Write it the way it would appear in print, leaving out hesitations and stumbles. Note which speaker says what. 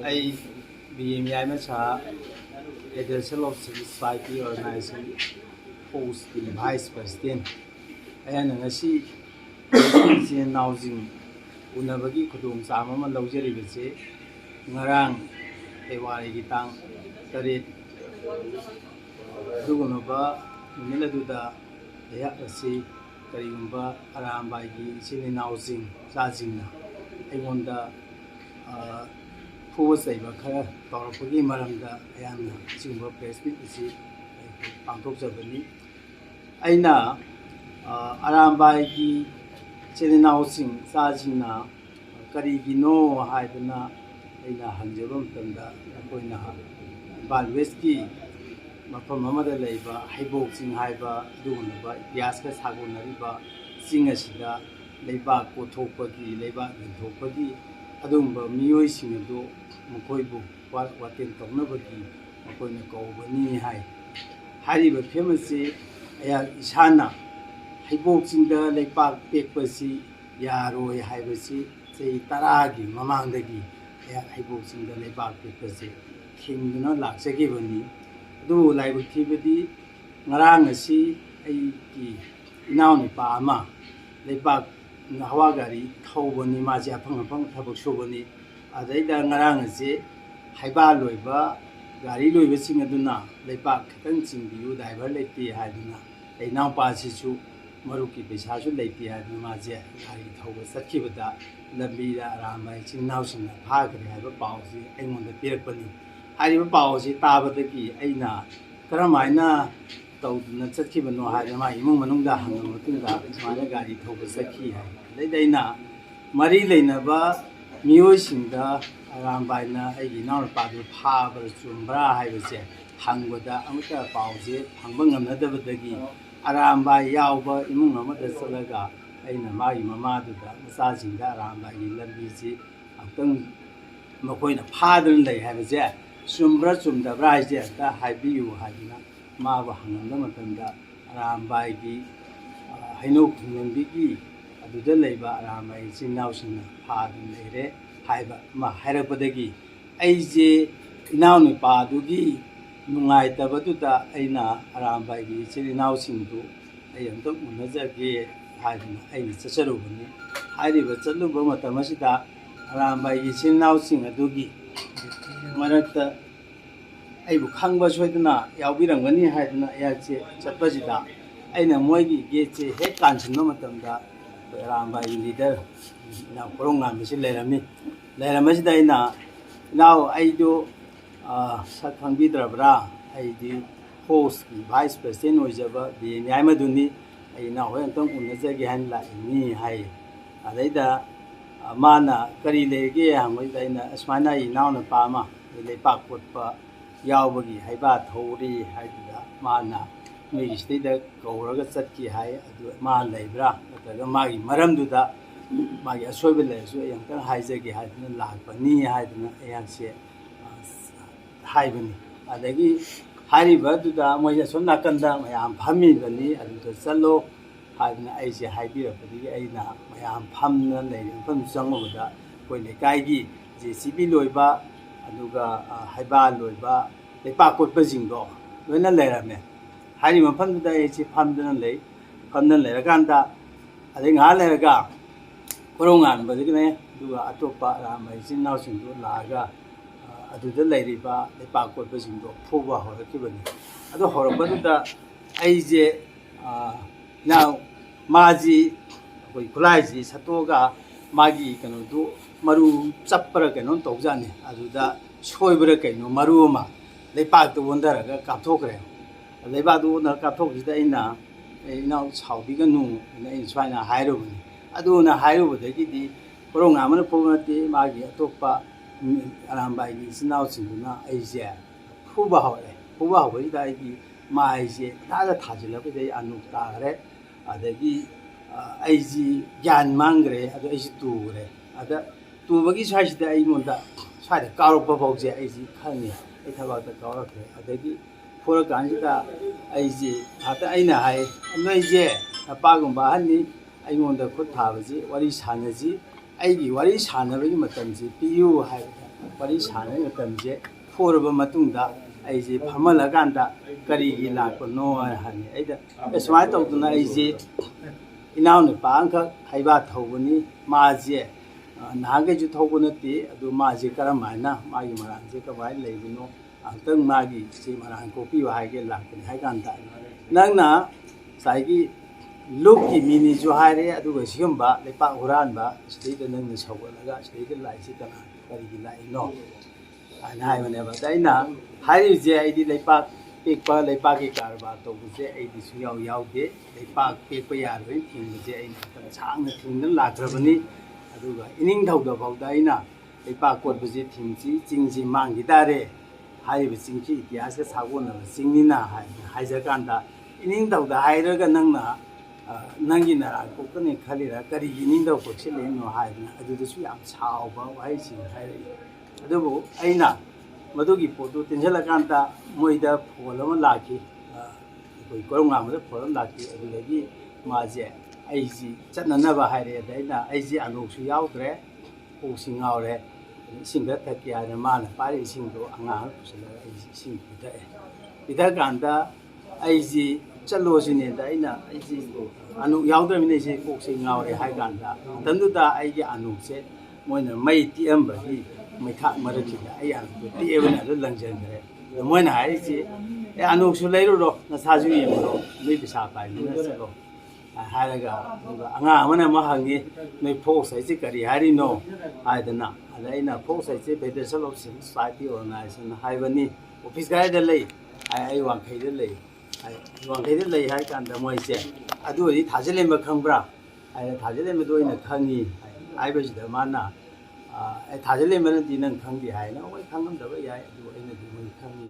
Speaker 1: I BMI Macha, Federation of Civil Society Organization, host the Vice President, and Nasi Nauzing, Unabagi Kudum Sama Luxury Vice, Narang, Ewari Gitang, Tarit, Dugunova, Miladuda, Yakasi, Kariumba, Arambagi, Sini Nauzing, Zazina. I wonder. Force a Bakara, Torpagi Maranda, and Simba Pressmit is Pantok Sabani. Aina Arambai Chelinausing, Sajina, Karigino, Haidana, Aina Hanjabum Tanda, Apoina, Balweski, Mapamada Labor, Hiboxing Haiba, Dunaba, Yaskas Hagunariba, Singasida, Leba, Kotopagi, Leba, and Topagi. Adumba Mio Singado, Mokoibu, Watin Tonabaki, Mokona Gobani High. Hariba famous Ishana, Hiboxing the Lake Park Pekpasi, Yaro Hibasi, say Taragi, Mamandagi, Hiboxing the Lake Park Pekpasi, King do not lack Sagivani, do like activity, Narangasi, Aiki, Nauni Pama, Lake Park. Hawagari, Tobani, Maja Pang, Tabashobani, Adaida Narangase, Haiba Loiba, Gari Loivasing Aduna, Lepak, Dancing the U, Diverleti Haduna, a now passes to Maruki Bishasu Leti Adamaja, Gari Toba Sakivada, Labida Rama, Chinausin, Parker, have a policy, and on the Pirpani. I have a policy, Tabadaki, Aina, Karamina. Natsakibano Hadama, Imunga Hangamutinga, Managari Tobasaki, Ledina, Marie Lenaba, Musinda, Arambaina, Agina, Padu, Paber, Sumbra, I was there, Hangwada, Amaka Pausi, Hangam Nadavadagi, Aramba, Yauba, Imuma, the Salaga, Aina Mai Mamaduda, Massaging, Aramba, Labizi, Apung Mapoina, pardon they have there, Sumbra, Sumda, Rise there, the Habiu Hadina. Mava Hangamanda, Arambaigi, Hino Kumbigi, Aduda Leba, Arambai, Sinausina, Pardon Lere, Haiba, Maharabadagi, AJ, Inauni Padugi, Nungai Tabatuta, Aina, Arambaigi, Sinausindu, Ayam Munazaki, Haidina, Ay Sasarubani, Haidi was a Lubama Tamasita, Arambaigi, Sinausing, Adugi, Marata. I will come back with na Yabirang when he had na Yachi, Chapazita. I know Moigi gets a head cancer no matter around by leader. Now, Pronga, Miss Lerami. Leramisdaina. Now I do Sakang Bidra Bra. I do host the vice president was about the Yamaduni. I now went on Nazagi like me high. Aleda Mana, Karilege, and with Asmana now the Palma, the Lepak would. Yaubagi, Haiba, Tori, Haida, Mana, may stay the Goragati Hai, Man Labra, the Magi, Maramduda, Magia Sobeles, young Haizaki had no lack, but Ni had no answer. Haibani, Adagi, Hariba to the Moyason Nakanda, my am Pamidani, and the Salo, had an Asia Hibia, but the Aina, my am Pamna, and from Sangoda, when the Gaigi, the Sibi Loiba. Aduga Haiba Loiba, the Pakot Bazingo, when a letter me. Harry Panda, Pandan Lake, Pandan Leraganda, I think Aleraga, Korongan, but again, do a topa, my sin now in Laga, to the lady bar, the Pakot Bazingo, Pova or the Kibani. I don't horror, but the Asia now Mazi, we Kulazi, Satoga, Magi can do. Maru Sapara cannot talk Zani, Azuda, Shoibreke, no Maruma, they packed the wonder, Katokre. They bad owner Katok is the Ina, now how big a noon, and in China Hyrobin. I do not hire over the Giddy, Korongaman Pomati, Magia, Topa, Arambai is now in Asia. Puba, Puba, I my Asia, other Tajila, they are no tare, the Azi Jan Mangre, at the H2. To Bagis Hash the Imunda, try the car of Boboja, as you can me, it about the car. Adagi, for a Ganjita, as Hata Aina High, and Noise, a Pagum Bahani, I want the Kutazi, what is Hanazi, I what is Hanavi Matanzi, PU High. ꯋꯥꯔꯤ ꯁꯥꯟꯅꯕ ꯃꯇꯝꯁꯦ ꯊꯣꯔꯕ ꯃꯇꯨꯡꯗ ꯑꯩꯁꯦ ꯐꯝꯍꯜꯂꯀꯥꯟꯗ ꯀꯔꯤꯒꯤ ꯂꯥꯛꯄꯅꯣ ꯍꯥꯏꯅ ꯍꯪꯉꯦ ꯑꯩꯗ ꯁꯨꯃꯥꯏꯅ ꯇꯧꯗꯅ ꯑꯩꯁꯦ ꯏꯅꯥꯎꯅꯨꯄꯥ ꯑꯃꯈꯛ ꯍꯩꯕꯥ ꯊꯧꯕꯅꯤ ꯃꯥꯁꯦ ꯅꯍꯥꯟꯈꯩꯁꯨ ꯊꯧꯕ ꯅꯠꯇꯦ ꯑꯗꯨ ꯃꯥꯁꯦ ꯀꯔꯝꯍꯥꯏꯅ ꯃꯥꯒꯤ ꯃꯔꯥꯟꯁꯦ ꯀꯃꯥꯏꯅ ꯂꯩꯕꯅꯣ ꯑꯃꯨꯛꯇꯪ ꯃꯥꯒꯤ ꯁꯤ ꯃꯔꯥꯟ ꯀꯣꯛꯄꯤꯌꯨ ꯍꯥꯏꯒꯦ ꯂꯥꯛꯄꯅꯤ ꯍꯥꯏ ꯀꯥꯟꯗ ꯅꯪꯅ ꯉꯁꯥꯏꯒꯤ ꯂꯨꯞꯀꯤ ꯃꯤꯅꯤꯁꯨ ꯍꯥꯏꯔꯦ ꯑꯗꯨꯒ ꯁꯤꯒꯨꯝꯕ ꯂꯩꯄꯥꯛ ꯍꯨꯔꯥꯟꯕ ꯁꯤꯗꯩꯗ ꯅꯪꯅ ꯁꯧꯒꯠꯂꯒ ꯁꯤꯗꯩꯗ ꯂꯥꯛꯏꯁꯤ ꯀꯅꯥ ꯀꯔꯤꯒꯤ ꯂꯥꯛꯏꯅꯣ ꯍꯥꯏꯅ ꯍꯥꯏꯕꯅꯦꯕ ꯑꯗ ꯑꯩꯅ ꯍꯥꯏꯔꯤꯕꯁꯦ ꯑꯩꯗꯤ ꯂꯩꯄꯥꯛ ꯄꯦꯛꯄ ꯂꯩꯄꯥꯛꯀꯤ ꯀꯔꯕꯥꯔ ꯇꯧꯕꯁꯦ ꯑꯩꯗꯤ ꯁꯨꯡꯌꯥꯎ ꯌꯥꯎꯗꯦ ꯂꯩꯄꯥꯛ ꯄꯦꯛꯄ ꯌꯥꯔꯣꯏ ꯊꯤꯡꯕꯁꯦ ꯑꯩꯅ ꯃꯇꯝ ꯁꯥꯡꯅ ꯊꯤꯡꯗꯨꯅ ꯂꯥꯛꯈ꯭ꯔꯕꯅꯤ ꯑꯗꯨꯒ ꯏꯅꯤꯡꯊꯧꯗꯐꯥꯎꯗ ꯑꯩꯅ ꯂꯩꯄꯥꯛ ꯀꯣꯠꯄꯁꯦ ꯊꯤꯡꯁꯤ ꯆꯤꯡꯁꯤ ꯃꯥꯡꯈꯤ ꯇꯥꯔꯦ ꯍꯥꯏꯔꯤꯕ ꯆꯤꯡꯁꯤ ꯏꯇꯤꯍꯥꯁꯀ ꯁꯥꯒꯣꯟꯅꯕ ꯆꯤꯡꯅꯤꯅ ꯍꯥꯏꯖꯀꯥꯟꯗ ꯏꯅꯤꯡꯊꯧꯗ ꯍꯥꯏꯔꯒ ꯅꯪꯅ ꯅꯪꯒꯤ ꯅꯔꯥꯟ ꯀꯣꯛꯀꯅꯤ ꯈꯜꯂꯤꯔ ꯀꯔꯤꯒꯤ ꯏꯅꯤꯡꯊꯧ ꯀꯣꯛꯁꯤꯜꯂꯛꯏꯅꯣ ꯍꯥꯏꯗꯅ ꯑꯗꯨꯗꯁꯨ ꯌꯥꯝ ꯁꯥꯎꯕ ꯋꯥꯍꯩꯁꯤꯡ ꯍꯥꯏꯔꯛꯏ ꯑꯗꯨꯕꯨ ꯑꯩꯅ ꯃꯗꯨꯒꯤ ꯄꯣꯠꯇꯨ ꯇꯤꯟꯁꯤꯜꯂꯀꯥꯟꯗ ꯃꯣꯏꯗ ꯐꯣꯟ ꯑꯃ ꯂꯥꯛꯈꯤ ꯑꯩꯈꯣꯏ ꯀꯣꯔꯧꯉꯥꯟꯕꯗ ꯐꯣꯟ ꯑꯃ ꯂꯥꯛꯈꯤ ꯑꯗꯨꯗꯒꯤ ꯃꯥꯁꯦ ꯑꯩꯁꯤ ꯆꯠꯅꯅꯕ ꯍꯥꯏꯔꯛꯑꯦ ꯑꯗ ꯑꯩꯁꯦ ꯑꯅꯣꯛꯁꯨ ꯌꯥꯎꯗ꯭ꯔꯦ ꯀꯣꯛꯁꯤ ꯉꯥꯎꯔꯦ ꯏꯁꯤꯡ ꯈꯔ ꯊꯛꯀꯦ ꯍꯥꯏꯅ ꯃꯥꯅ ꯄꯥꯏꯔꯛꯏ ꯏꯁꯤꯡꯗꯣ ꯑꯉꯥꯡ ꯄꯨꯁꯤꯜꯂꯒ ꯑꯩꯁꯤ ꯏꯁꯤꯡ ꯄꯤꯊꯛꯑꯦ ꯄꯤꯊꯛꯀꯥꯟꯗ ꯑꯩꯁꯤ ꯆꯠꯂꯣꯁꯤꯅꯦꯗ ꯑꯩꯁꯤ ꯑꯅꯣꯛ ꯌꯥꯎꯗ꯭ꯔꯕꯅꯤꯅ ꯑꯩꯁꯦ ꯀꯣꯛꯁꯤ ꯉꯥꯎꯔꯦ ꯍꯥꯏ ꯀꯥꯟꯗ ꯃꯇꯝꯗꯨꯗ ꯑꯩꯒꯤ ꯑꯅꯣꯛꯁꯦ ꯃꯣꯏꯅ ꯃꯩ ꯇꯤꯛꯑꯝꯕꯒꯤ ꯃꯩꯈꯥꯛ ꯃꯔꯛꯁꯤꯗ ꯑꯩ ꯑꯅꯣꯛꯇꯣ ꯇꯤꯛꯑꯕꯅ ꯑꯗꯨ ꯂꯪꯁꯤꯟꯈ꯭ꯔꯦ ꯑꯗꯣ ꯃꯣꯏꯅ ꯍꯥꯏꯔꯤꯁꯤ ꯑꯅꯣꯛꯁꯨ ꯂꯩꯔꯨꯔꯣ ꯅꯁꯥꯁꯨ ꯌꯦꯡꯉꯨꯔꯣ ꯅꯣꯏ ꯄꯩꯁꯥ ꯄꯥꯏꯕꯅꯤꯅ ꯆꯠꯂꯣ ꯍꯥꯏꯔꯒ ꯑꯗꯨꯒ ꯑꯉꯥꯡ ꯑꯃꯅ ꯑꯃ ꯍꯪꯉꯤ ꯅꯣꯏ ꯐꯣꯛꯁ ꯍꯥꯏꯁꯤ ꯀꯔꯤ ꯍꯥꯏꯔꯤꯅꯣ ꯍꯥꯏꯗꯅ ꯑꯗ ꯑꯩꯅ ꯐꯣꯛꯁ ꯍꯥꯏꯁꯤ federation of civil society organisation ꯍꯥꯏꯕꯅꯤ ꯑꯣꯐꯤꯁ ꯀꯗꯥꯏꯗ ꯂꯩ ꯑꯩ ꯋꯥꯡꯈꯩꯗ ꯂꯩ ꯋꯥꯡꯈꯩꯗ ꯂꯩ ꯍꯥꯏ ꯀꯥꯟꯗ ꯃꯣꯏꯁꯦ ꯑꯗꯨ ꯑꯣꯏꯗꯤ ꯊꯥꯖꯤꯜꯂꯦꯝꯕ ꯈꯪꯕ꯭ꯔꯥ ꯍꯥꯏꯅ ꯊꯥꯖꯤꯜꯂꯦꯝꯕꯗꯣ ꯑꯩꯅ ꯈꯪꯉꯤ ꯍꯥꯏꯕꯁꯤꯗ ꯃꯥꯅ ꯊꯥꯖꯤꯜꯂꯦꯝꯕꯅꯗꯤ ꯅꯪ ꯈꯪꯗꯦ ꯍꯥꯏꯅ ꯍꯣꯏ ꯈꯪꯉꯝꯗꯕ ꯌꯥꯏ ꯑꯗꯨ ꯑꯩꯅꯗꯤ ꯃꯣꯏ ꯈꯪꯉꯤ